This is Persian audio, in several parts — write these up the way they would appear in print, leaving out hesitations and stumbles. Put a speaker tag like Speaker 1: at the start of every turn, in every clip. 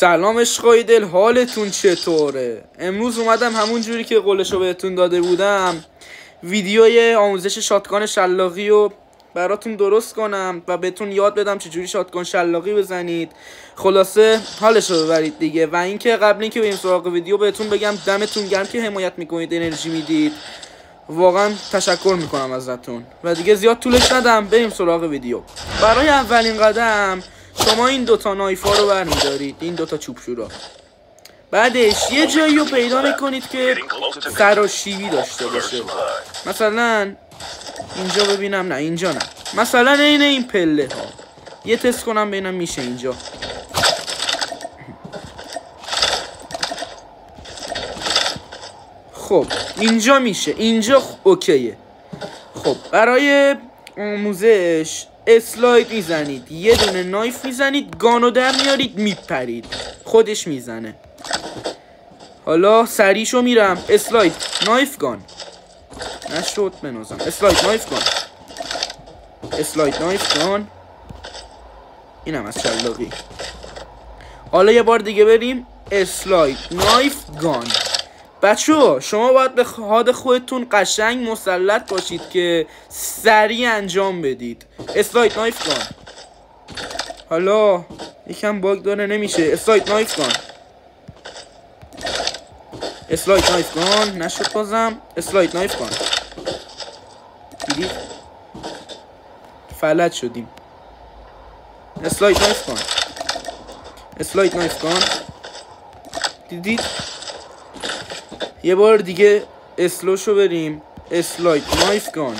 Speaker 1: سلام عشقای دل، حالتون چطوره؟ امروز اومدم همون جوری که قولشو بهتون داده بودم ویدیوی آموزش شاتگان شلاقی رو براتون درست کنم و بهتون یاد بدم چجوری شاتگان شلاقی بزنید. خلاصه حالشو ببرید دیگه. و اینکه قبل اینکه بریم سراغ ویدیو بهتون بگم دمتون گرم که حمایت میکنید، انرژی میدید، واقعا تشکر میکنم ازتون. و دیگه زیاد طولش ندم، بریم سراغ ویدیو. برای اولین قدم شما این دوتا نایفا رو برمیدارید، این دوتا چوبشورا. بعدش یه جایی رو پیدا میکنید که سراشیبی داشته باشه. مثلا اینجا ببینم، نه اینجا نه، مثلا این پله ها. یه تست کنم ببینم میشه اینجا. خب اینجا میشه، اینجا اوکیه. خب برای آموزش اسلاید میزنید، یه دونه نایف میزنید، گانو در میارید، میپرید، خودش میزنه. حالا سریشو میرم، اسلاید نایف گان، نشد بنازم، اسلاید نایف گان، اسلاید نایف گان، اینم از شلاقی. حالا یه بار دیگه بریم، اسلاید نایف گان. بچه‌ها شما باید به حاد خودتون قشنگ مسلط باشید که سریع انجام بدید. اسلاید نایف گان. حالا یکم باگ داره نمیشه، اسلاید نایف گان، اسلاید نایف گان، نشد بازم، اسلاید نایف گان. دیدید؟ فلج شدیم. اسلاید نایف گان، اسلاید نایف گان. دیدید؟ یه بار دیگه اسلوشو بریم، اسلاید نایف گان،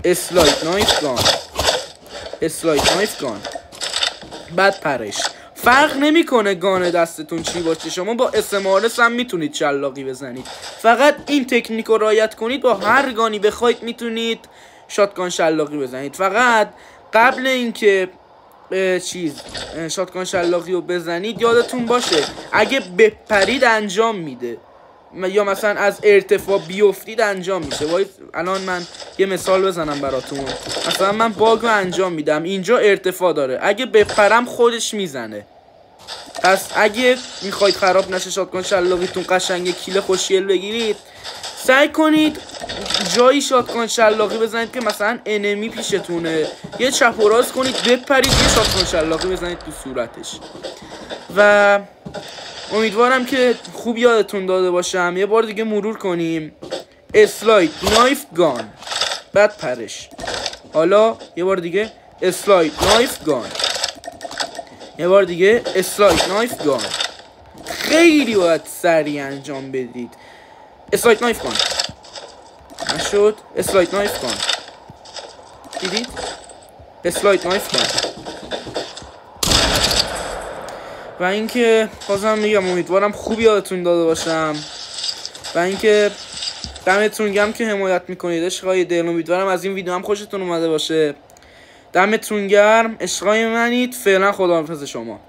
Speaker 1: اسلاید نایف گان، اسلاید نایف گان. بعد پرش. فرق نمیکنه گان دستتون چی باشه، شما با اسمارس هم میتونید شلاقی بزنید. فقط این تکنیک رو رعایت کنید، با هر گانی بخواید میتونید شاتگان شلاقی بزنید. فقط قبل اینکه شاتگان شلاقی رو بزنید یادتون باشه اگه بپرید انجام میده، یا مثلا از ارتفاع بیفتید انجام میشه. الان من یه مثال بزنم براتون. مثلا من باگ رو انجام میدم، اینجا ارتفاع داره، اگه بپرم خودش میزنه. پس اگه میخواید خراب نشه شاتگان شلاقیتون، قشنگ کیل خوشگل بگیرید، سعی کنید جایی شاتگان شلاقی بزنید که مثلا انمی پیشتونه، یه چپ و راست کنید، بپرید، یه شاتگان شلاقی بزنید تو صورتش. و امیدوارم که خوب یادتون داده باشم. یه بار دیگه مرور کنیم، اسلاید نایف گان، بعد پرش. حالا یه بار دیگه اسلاید نایف گان، یه بار دیگه اسلاید نایف گان. خیلی باید سریع انجام بدید. اسلاید نایف گان، نشد، اسلاید نایف گان. دیدید؟ اسلاید نایف گان. و اینکه بازم میگم امیدوارم خوب یادتون داده باشم. و اینکه دمتون گرم که حمایت میکنید عشقای دل. امیدوارم از این ویدیو هم خوشتون اومده باشه. دمتون گرم، عشقای منید. فعلا خداحافظ شما.